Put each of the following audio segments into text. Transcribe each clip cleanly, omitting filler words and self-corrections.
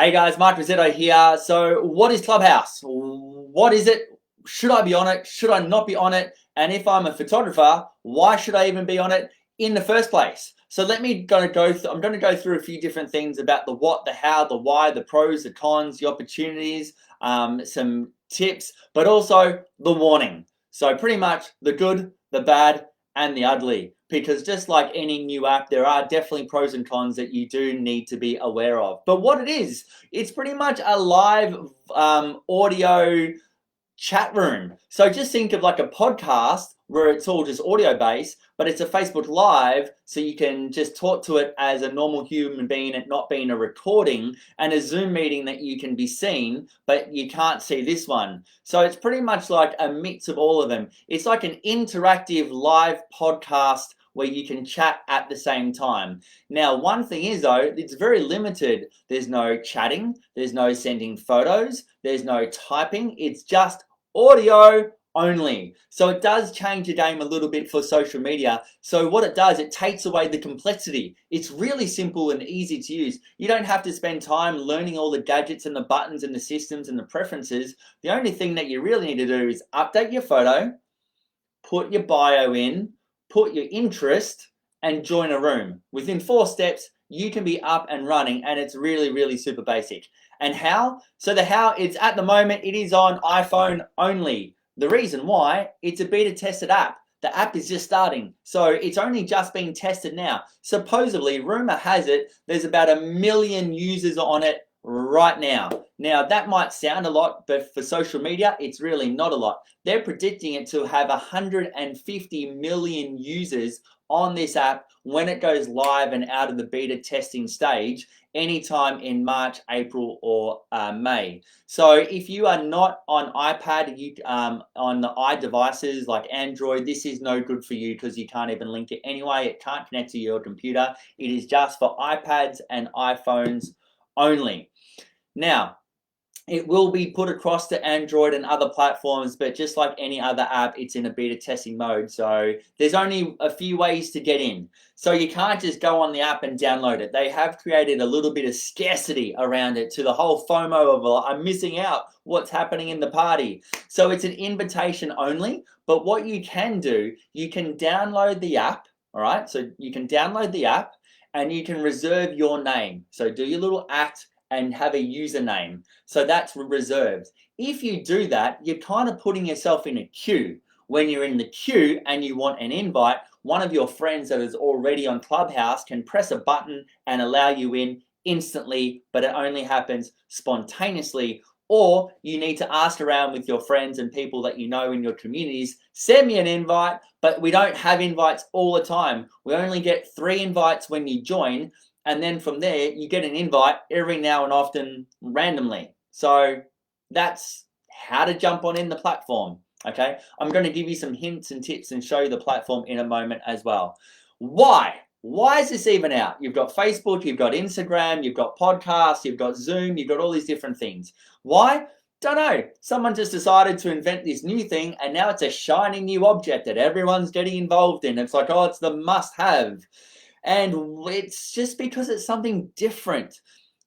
Hey guys, Mark Rossetto here. So what is Clubhouse? What is it? Should I be on it? Should I not be on it? And if I'm a photographer, why should I even be on it in the first place? So I'm going to go through a few different things about the what, the how, the why, the pros, the cons, the opportunities, some tips, but also the warning. So pretty much the good, the bad, and the ugly, because just like any new app, there are definitely pros and cons that you do need to be aware of. But what it is, it's pretty much a live audio chat room. So just think of like a podcast where it's all just audio based, but it's a Facebook Live, so you can just talk to it as a normal human being, and not being a recording, and a Zoom meeting that you can be seen, but you can't see this one. So it's pretty much like a mix of all of them. It's like an interactive live podcast where you can chat at the same time. Now, one thing is though, it's very limited. There's no chatting, there's no sending photos, there's no typing, it's just audio only. So it does change the game a little bit for social media. So what it does, it takes away the complexity. It's really simple and easy to use. You don't have to spend time learning all the gadgets and the buttons and the systems and the preferences. The only thing that you really need to do is update your photo, put your bio in, put your interest, and join a room. Within 4 steps, you can be up and running, and it's really, really super basic. And how? So the how, it's at the moment, it is on iPhone only. The reason why, it's a beta tested app. The app is just starting, so it's only just being tested now. Supposedly, rumor has it, there's about 1 million users on it right now. Now that might sound a lot, but for social media, it's really not a lot. They're predicting it to have 150 million users on this app when it goes live and out of the beta testing stage anytime in March, April, or May. So if you are not on iPad, on the iDevices like Android, this is no good for you because you can't even link it anyway. It can't connect to your computer. It is just for iPads and iPhones only. Now, it will be put across to Android and other platforms, but just like any other app, it's in a beta testing mode. So there's only a few ways to get in. So you can't just go on the app and download it. They have created a little bit of scarcity around it, to the whole FOMO of I'm missing out, what's happening in the party. So it's an invitation only, but what you can do, you can download the app, all right? So you can download the app and you can reserve your name. So do your little act and have a username. So that's reserved. If you do that, you're kind of putting yourself in a queue. When you're in the queue and you want an invite, one of your friends that is already on Clubhouse can press a button and allow you in instantly, but it only happens spontaneously. Or you need to ask around with your friends and people that you know in your communities, send me an invite, but we don't have invites all the time. We only get 3 invites when you join, and then from there, you get an invite every now and often randomly. So that's how to jump on in the platform, okay? I'm going to give you some hints and tips and show you the platform in a moment as well. Why? Why is this even out? You've got Facebook, you've got Instagram, you've got podcasts, you've got Zoom, you've got all these different things. Why? Don't know. Someone just decided to invent this new thing, and now it's a shiny new object that everyone's getting involved in. It's like, oh, it's the must-have. And it's just because it's something different.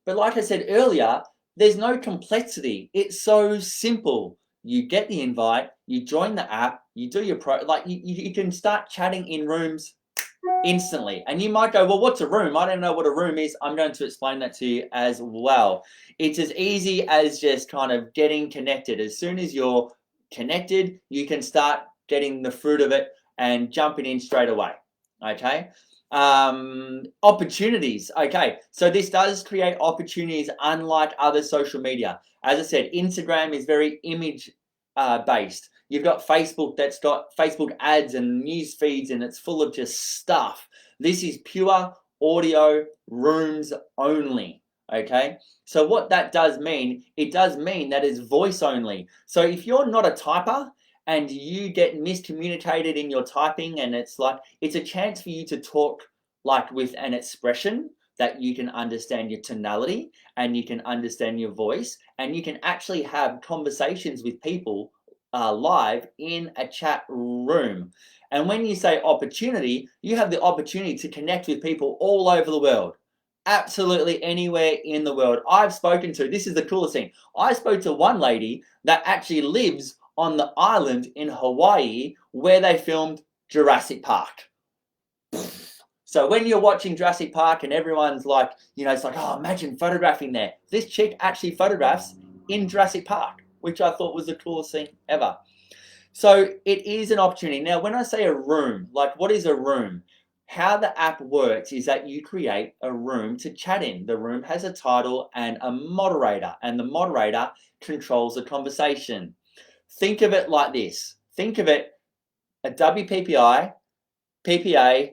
But like I said earlier, there's no complexity. It's so simple. You get the invite, you join the app, you do your you can start chatting in rooms instantly. And you might go, well, what's a room? I don't know what a room is. I'm going to explain that to you as well. It's as easy as just kind of getting connected. As soon as you're connected, you can start getting the fruit of it and jumping in straight away. Okay. Opportunities. Okay, so this does create opportunities unlike other social media. As I said, Instagram is very image based. You've got Facebook that's got Facebook ads and news feeds, and it's full of just stuff. This is pure audio rooms only. Okay, so what that does mean, it does mean that it's voice only. So if you're not a typer and you get miscommunicated in your typing, and it's a chance for you to talk like with an expression that you can understand your tonality and you can understand your voice, and you can actually have conversations with people live in a chat room. And when you say opportunity, you have the opportunity to connect with people all over the world. absolutely anywhere in the world. I've spoken to, this is the coolest thing, I spoke to one lady that actually lives on the island in Hawaii where they filmed Jurassic Park. So when you're watching Jurassic Park and everyone's like, you know, it's like, oh, imagine photographing there. This chick actually photographs in Jurassic Park, which I thought was the coolest thing ever. So it is an opportunity. Now, when I say a room, like what is a room? How the app works is that you create a room to chat in. The room has a title and a moderator, and the moderator controls the conversation. Think of it like this. Think of it, a WPPI, PPA,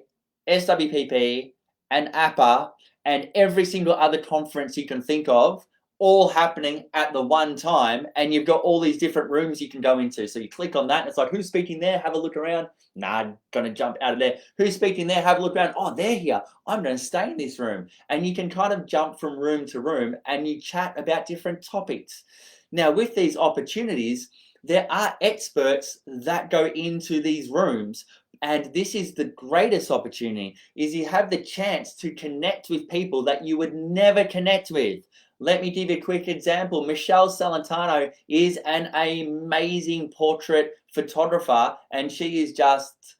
SWPP, and APA, and every single other conference you can think of, all happening at the one time, and you've got all these different rooms you can go into. So you click on that, and it's like, who's speaking there? Have a look around. Nah, I'm gonna jump out of there. Who's speaking there? Have a look around. Oh, they're here. I'm gonna stay in this room. And you can kind of jump from room to room, and you chat about different topics. Now, with these opportunities, there are experts that go into these rooms, and this is the greatest opportunity, is you have the chance to connect with people that you would never connect with. Let me give you a quick example. Michelle Salentano is an amazing portrait photographer, and she is just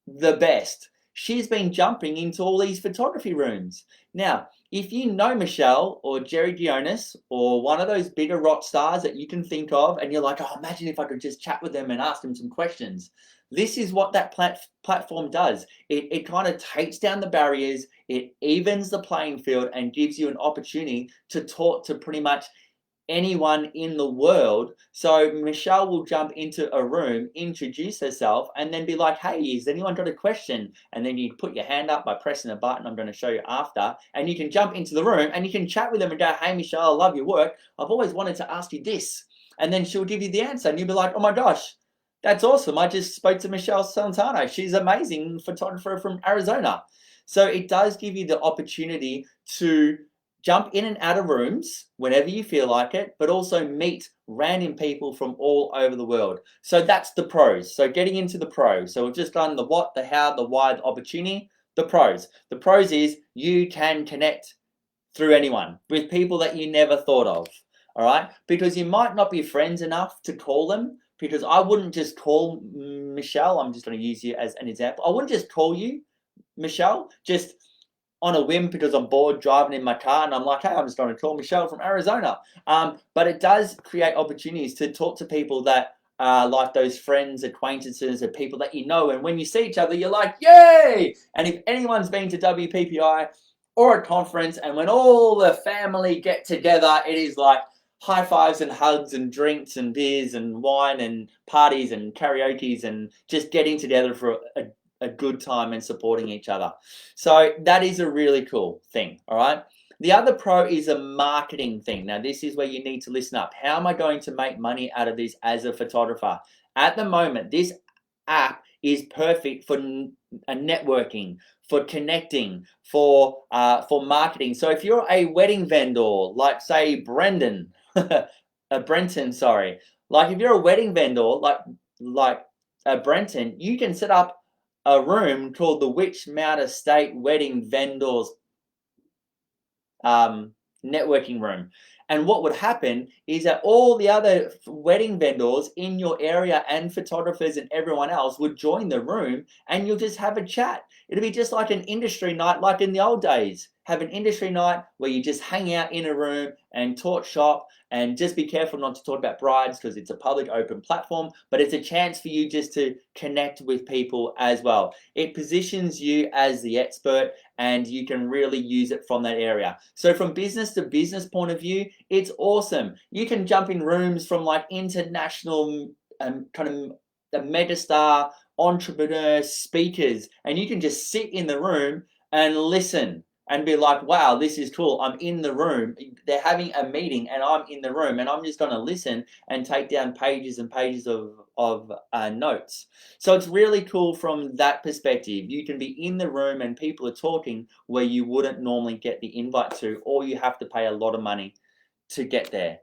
the best. She's been jumping into all these photography rooms. Now, if you know Michelle or Jerry Dionis or one of those bigger rock stars that you can think of, and you're like, oh, imagine if I could just chat with them and ask them some questions. This is what that platform does. It kind of takes down the barriers, it evens the playing field, and gives you an opportunity to talk to pretty much anyone in the world. So Michelle will jump into a room, introduce herself, and then be like, hey, has anyone got a question? And then you put your hand up by pressing a button I'm going to show you after, and you can jump into the room and you can chat with them and go, hey, Michelle, I love your work. I've always wanted to ask you this. And then she'll give you the answer, and you'll be like, oh my gosh, that's awesome. I just spoke to Michelle Salentano. She's an amazing photographer from Arizona. So it does give you the opportunity to jump in and out of rooms whenever you feel like it, but also meet random people from all over the world. So that's the pros. So getting into the pros. So we've just done the what, the how, the why, the opportunity, the pros. The pros is you can connect through anyone with people that you never thought of. All right, because you might not be friends enough to call them, because I wouldn't just call Michelle. I'm just going to use you as an example. I wouldn't just call you, Michelle, just on a whim because I'm bored driving in my car and I'm like, hey, I'm just going to call Michelle from Arizona. But it does create opportunities to talk to people that are like those friends, acquaintances, or people that you know. And when you see each other, you're like, yay! And if anyone's been to WPPI or a conference, and when all the family get together, it is like high fives and hugs and drinks and beers and wine and parties and karaoke's and just getting together for a good time and supporting each other. So that is a really cool thing, all right? The other pro is a marketing thing. Now, this is where you need to listen up. How am I going to make money out of this as a photographer? At the moment, this app is perfect for networking, for connecting, for marketing. So if you're a wedding vendor, like say Brenton, sorry. Like if you're a wedding vendor, like Brenton, you can set up a room called the Witchmount Estate Wedding Vendors networking room. And what would happen is that all the other wedding vendors in your area and photographers and everyone else would join the room, and you'll just have a chat. It'll be just like an industry night, like in the old days. Have an industry night where you just hang out in a room and talk shop, and just be careful not to talk about brides because it's a public open platform, but it's a chance for you just to connect with people as well. It positions you as the expert, and you can really use it from that area. So from business to business point of view, it's awesome. You can jump in rooms from like international kind of the megastar entrepreneurs, speakers, and you can just sit in the room and listen and be like, wow, this is cool. I'm in the room. They're having a meeting and I'm in the room, and I'm just going to listen and take down pages and pages of notes. So it's really cool from that perspective. You can be in the room and people are talking where you wouldn't normally get the invite to, or you have to pay a lot of money to get there.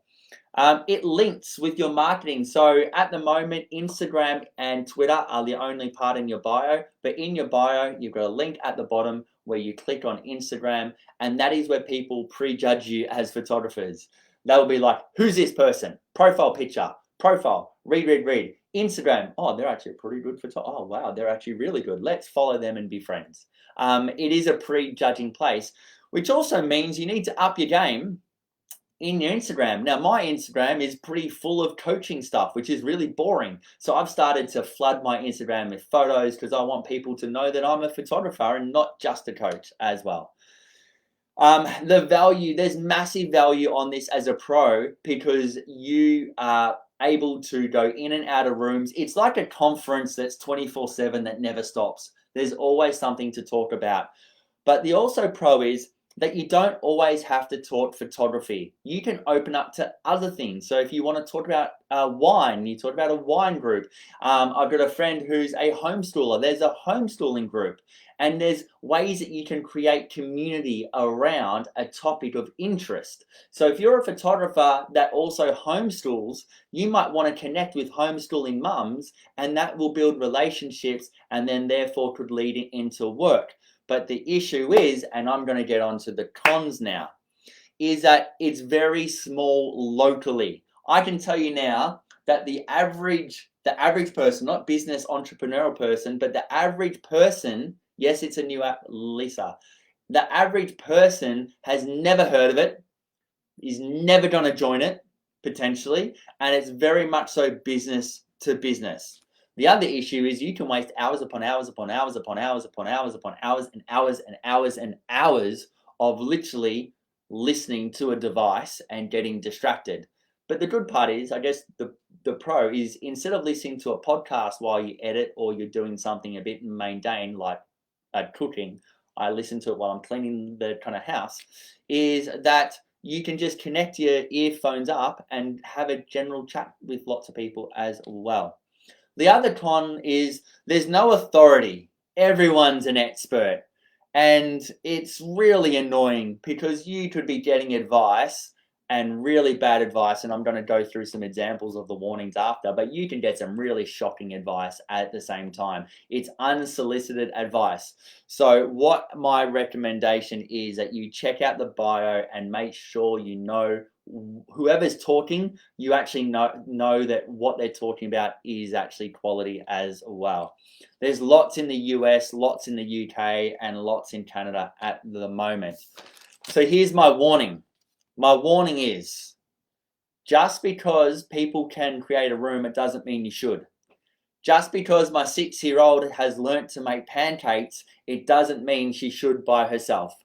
It links with your marketing. So at the moment, Instagram and Twitter are the only part in your bio, but in your bio, you've got a link at the bottom where you click on Instagram, and that is where people prejudge you as photographers. They'll be like, who's this person? Profile picture, profile, read. Instagram, oh, they're actually a pretty good photographer. Oh, wow, they're actually really good. Let's follow them and be friends. It is a prejudging place, which also means you need to up your game in your Instagram. Now, my Instagram is pretty full of coaching stuff, which is really boring. So I've started to flood my Instagram with photos because I want people to know that I'm a photographer and not just a coach as well. The value, there's massive value on this as a pro because you are able to go in and out of rooms. It's like a conference that's 24/7 that never stops. There's always something to talk about. But the also pro is that you don't always have to talk photography. You can open up to other things. So if you want to talk about wine, you talk about a wine group. I've got a friend who's a homeschooler. There's a homeschooling group. And there's ways that you can create community around a topic of interest. So if you're a photographer that also homeschools, you might want to connect with homeschooling mums, and that will build relationships and then therefore could lead into work. But the issue is, and I'm going to get onto the cons now, is that it's very small locally. I can tell you now that the average person, not business entrepreneurial person, but the average person, yes, it's a new app, Lisa. The average person has never heard of it, is never going to join it, potentially, and it's very much so business to business. The other issue is you can waste hours upon hours upon hours upon hours upon hours upon hours and hours and hours and hours of literally listening to a device and getting distracted. But the good part is, I guess the pro is, instead of listening to a podcast while you edit or you're doing something a bit mundane like cooking, I listen to it while I'm cleaning the kind of house, is that you can just connect your earphones up and have a general chat with lots of people as well. The other con is there's no authority. Everyone's an expert. And it's really annoying because you could be getting advice, and really bad advice, and I'm going to go through some examples of the warnings after, but you can get some really shocking advice at the same time. It's unsolicited advice. So what my recommendation is that you check out the bio and make sure you know whoever's talking, you actually know that what they're talking about is actually quality as well. There's lots in the US, lots in the UK, and lots in Canada at the moment. So here's my warning. My warning is, just because people can create a room, it doesn't mean you should. Just because my 6-year-old has learnt to make pancakes, it doesn't mean she should by herself.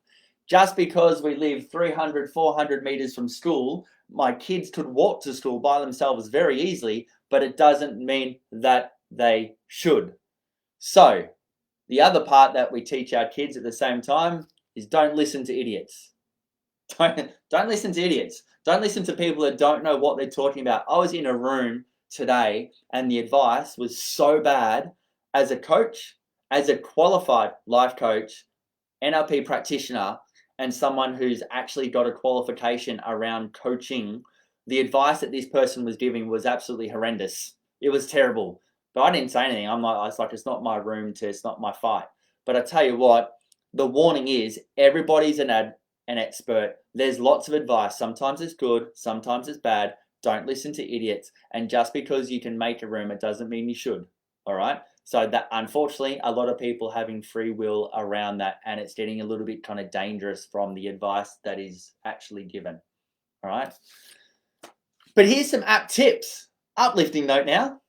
Just because we live 300, 400 meters from school, my kids could walk to school by themselves very easily, but it doesn't mean that they should. So, the other part that we teach our kids at the same time is don't listen to idiots. Don't listen to idiots. Don't listen to people that don't know what they're talking about. I was in a room today and the advice was so bad. As a coach, as a qualified life coach, NLP practitioner, and someone who's actually got a qualification around coaching, the advice that this person was giving was absolutely horrendous. It was terrible. But I didn't say anything. I was like, it's not my room it's not my fight. But I tell you what, the warning is everybody's an expert. There's lots of advice. Sometimes it's good, sometimes it's bad. Don't listen to idiots. And just because you can make a room, it doesn't mean you should. All right. So that, unfortunately, a lot of people having free will around that, and it's getting a little bit kind of dangerous from the advice that is actually given. All right. But here's some app tips. Uplifting note now.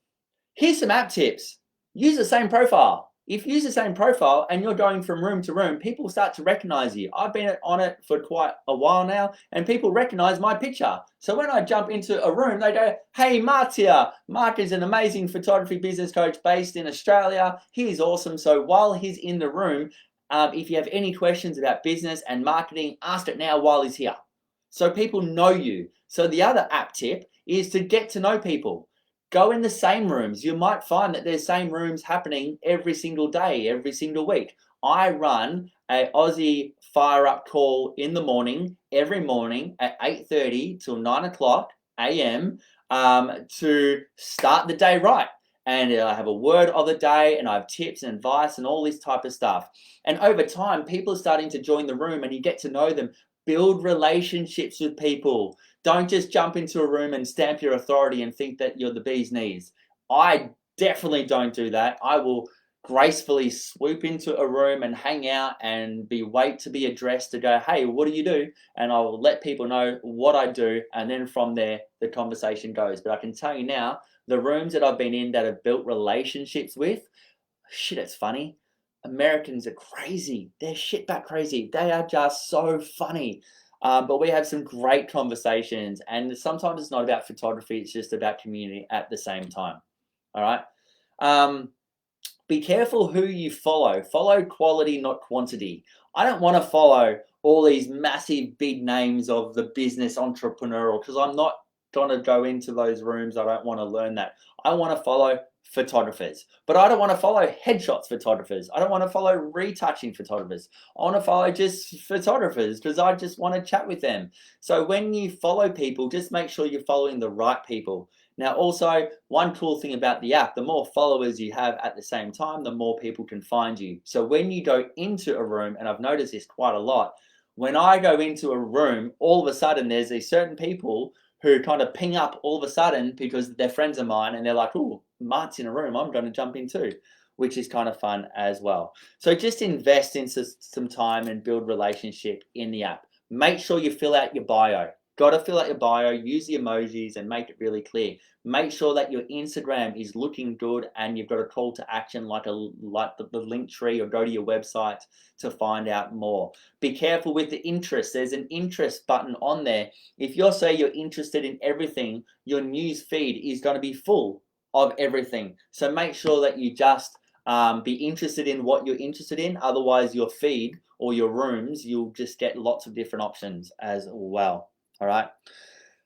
Here's some app tips. Use the same profile. If you use the same profile and you're going from room to room, people start to recognize you. I've been on it for quite a while now, and people recognize my picture. So when I jump into a room, they go, hey, Mark's here. Mark is an amazing photography business coach based in Australia. He's awesome. So while he's in the room, if you have any questions about business and marketing, ask it now while he's here. So people know you. So the other app tip is to get to know people. Go in the same rooms. You might find that there's same rooms happening every single day, every single week. I run a Aussie fire up call in the morning, every morning at 8:30 till 9 o'clock a.m. To start the day right. and I have a word of the day, and I have tips and advice and all this type of stuff. And over time, people are starting to join the room, and you get to know them. Build relationships with people. Don't just jump into a room and stamp your authority and think that you're the bee's knees. I definitely don't do that. I will gracefully swoop into a room and hang out and wait to be addressed to go, hey, what do you do? And I will let people know what I do, and then from there the conversation goes. But I can tell you now, the rooms that I've been in that have built relationships with, shit, it's funny. Americans are crazy. They're shitback crazy. They are just so funny. But we have some great conversations, and sometimes it's not about photography, it's just about community at the same time. All right. Be careful who you follow. Follow quality, not quantity. I don't want to follow all these massive big names of the business entrepreneurial, because I'm not going to go into those rooms. I don't want to learn that. I want to follow photographers, but I don't want to follow headshots photographers. I don't want to follow retouching photographers. I want to follow just photographers because I just want to chat with them. So when you follow people, just make sure you're following the right people. Now, also, one cool thing about the app, the more followers you have at the same time, the more people can find you. So when you go into a room, and I've noticed this quite a lot, when I go into a room, all of a sudden there's these certain people who kind of ping up all of a sudden because they're friends of mine, and they're like, oh, Mark's in a room, I'm going to jump in too, which is kind of fun as well. So just invest in some time and build relationship in the app. Make sure you fill out your bio. Got to fill out your bio, use the emojis, and make it really clear. Make sure that your Instagram is looking good, and you've got a call to action like the link tree, or go to your website to find out more. Be careful with the interest. There's an interest button on there. If you're interested in everything, your news feed is going to be full of everything. So make sure that you just be interested in what you're interested in. Otherwise, your feed or your rooms, you'll just get lots of different options as well. All right.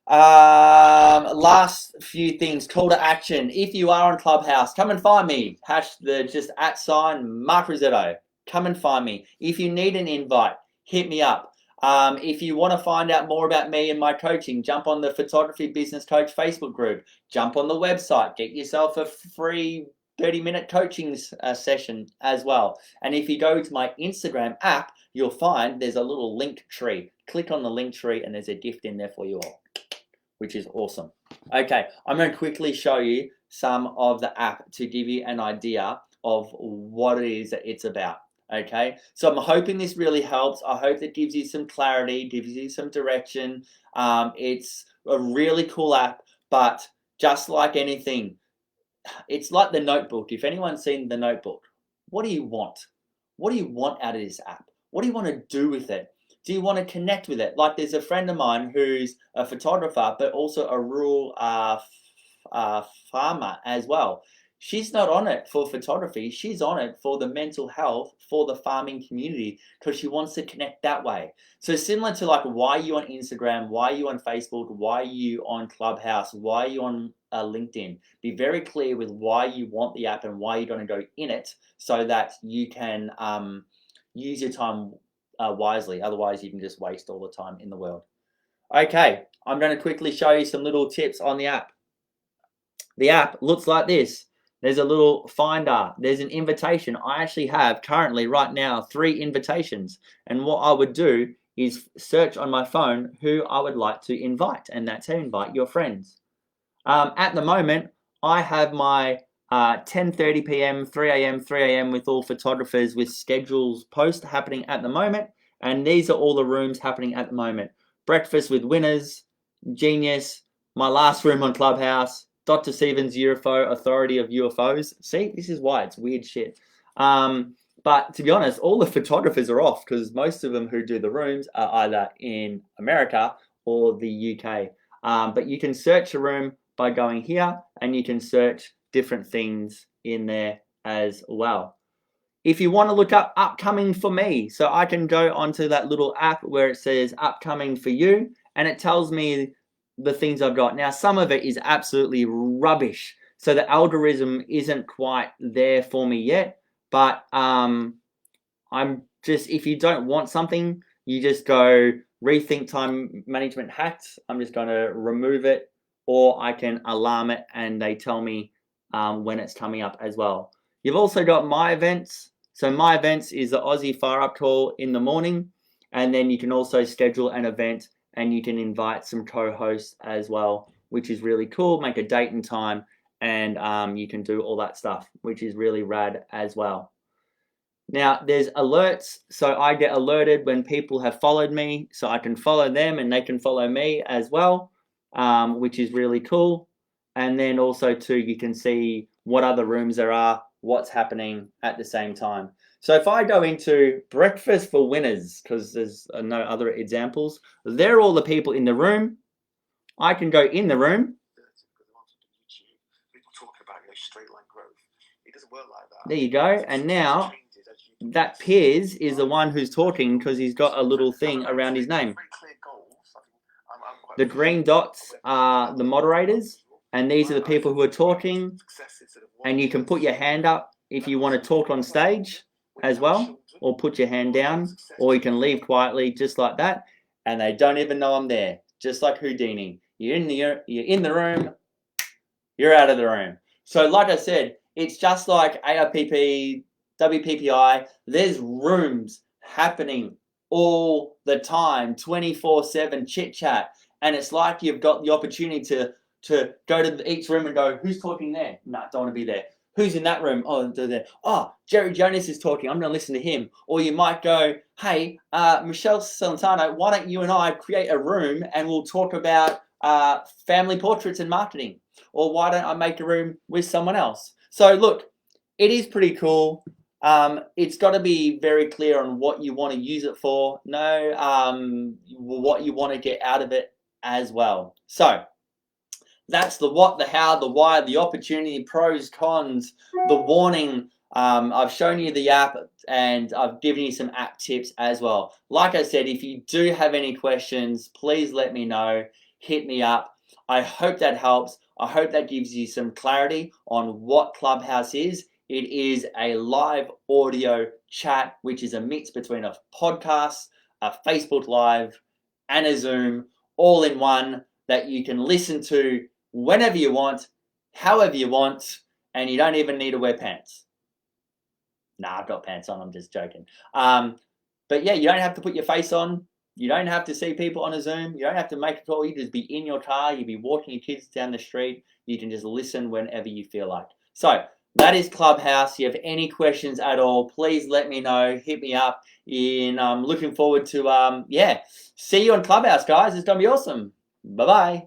Last few things. Call to action. If you are on Clubhouse, come and find me. Just @ Mark Rossetto. Come and find me. If you need an invite, hit me up. If you want to find out more about me and my coaching, jump on the Photography Business Coach Facebook group. Jump on the website. Get yourself a free 30-minute coaching session as well. And if you go to my Instagram app, you'll find there's a little link tree. Click on the link tree, and there's a gift in there for you all, which is awesome. Okay, I'm going to quickly show you some of the app to give you an idea of what it is that it's about. Okay, so I'm hoping this really helps. I hope it gives you some clarity, gives you some direction. It's a really cool app, but just like anything, it's like the Notebook. If anyone's seen the Notebook, what do you want? What do you want out of this app? What do you want to do with it? Do you want to connect with it? Like, there's a friend of mine who's a photographer, but also a rural farmer as well. She's not on it for photography. She's on it for the mental health for the farming community, because she wants to connect that way. So similar to like, why are you on Instagram? Why are you on Facebook? Why are you on Clubhouse? Why are you on LinkedIn? Be very clear with why you want the app and why you're going to go in it, so that you can use your time wisely. Otherwise, you can just waste all the time in the world. Okay, I'm going to quickly show you some little tips on the app. The app looks like this. There's a little finder. There's an invitation. I actually have currently right now 3 invitations. And what I would do is search on my phone who I would like to invite. And that's how you invite your friends. At the moment, I have my 10:30 p.m., 3 a.m., 3 a.m. with all photographers with schedules post happening at the moment. And these are all the rooms happening at the moment. Breakfast with Winners, Genius, my last room on Clubhouse, Dr. Stephen's UFO, Authority of UFOs. See, this is why it's weird shit. But to be honest, all the photographers are off, because most of them who do the rooms are either in America or the UK. But you can search a room by going here, and you can search different things in there as well. If you want to look up upcoming for me, so I can go onto that little app where it says upcoming for you, and it tells me the things I've got. Now, some of it is absolutely rubbish, so the algorithm isn't quite there for me yet, but I'm just, if you don't want something, you just go rethink time management hacks. I'm just going to remove it, or I can alarm it and they tell me when it's coming up as well. You've also got My Events. So My Events is the Aussie Fire Up call in the morning, and then you can also schedule an event and you can invite some co-hosts as well, which is really cool. Make a date and time, and you can do all that stuff, which is really rad as well. Now, there's alerts, so I get alerted when people have followed me, so I can follow them and they can follow me as well, which is really cool. And then also too, you can see what other rooms there are, what's happening at the same time. So if I go into Breakfast for Winners, because there's no other examples, they're all the people in the room. I can go in the room. People talk about straight line growth. It doesn't work like that. There you go. And now that Piers is the one who's talking because he's got a little thing around his name. The green dots are the moderators, and these are the people who are talking, and you can put your hand up if you want to talk on stage as well, or put your hand down, or you can leave quietly just like that, and they don't even know I'm there, just like Houdini. You're in the room, you're out of the room. So like I said, it's just like AIPP, WPPI, there's rooms happening all the time, 24/7 chit chat, and it's like you've got the opportunity to go to each room and go, who's talking there? No, don't want to be there. Who's in that room? Oh, they're there. Oh, Jerry Jonas is talking. I'm going to listen to him. Or you might go, hey, Michelle Celentano, why don't you and I create a room and we'll talk about family portraits and marketing? Or why don't I make a room with someone else? So look, it is pretty cool. It's got to be very clear on what you want to use it for. What you want to get out of it as well. So that's the what, the how, the why, the opportunity, pros, cons, the warning. I've shown you the app and I've given you some app tips as well. Like I said, if you do have any questions, please let me know. Hit me up. I hope that helps. I hope that gives you some clarity on what Clubhouse is. It is a live audio chat, which is a mix between a podcast, a Facebook Live, and a Zoom, all in one, that you can listen to whenever you want, however you want, and you don't even need to wear pants. Nah, I've got pants on, I'm just joking. But yeah, you don't have to put your face on. You don't have to see people on a Zoom. You don't have to make a call. You just be in your car. You be walking your kids down the street. You can just listen whenever you feel like. So that is Clubhouse. If you have any questions at all, please let me know. Hit me up. I'm looking forward to, see you on Clubhouse, guys. It's going to be awesome. Bye-bye.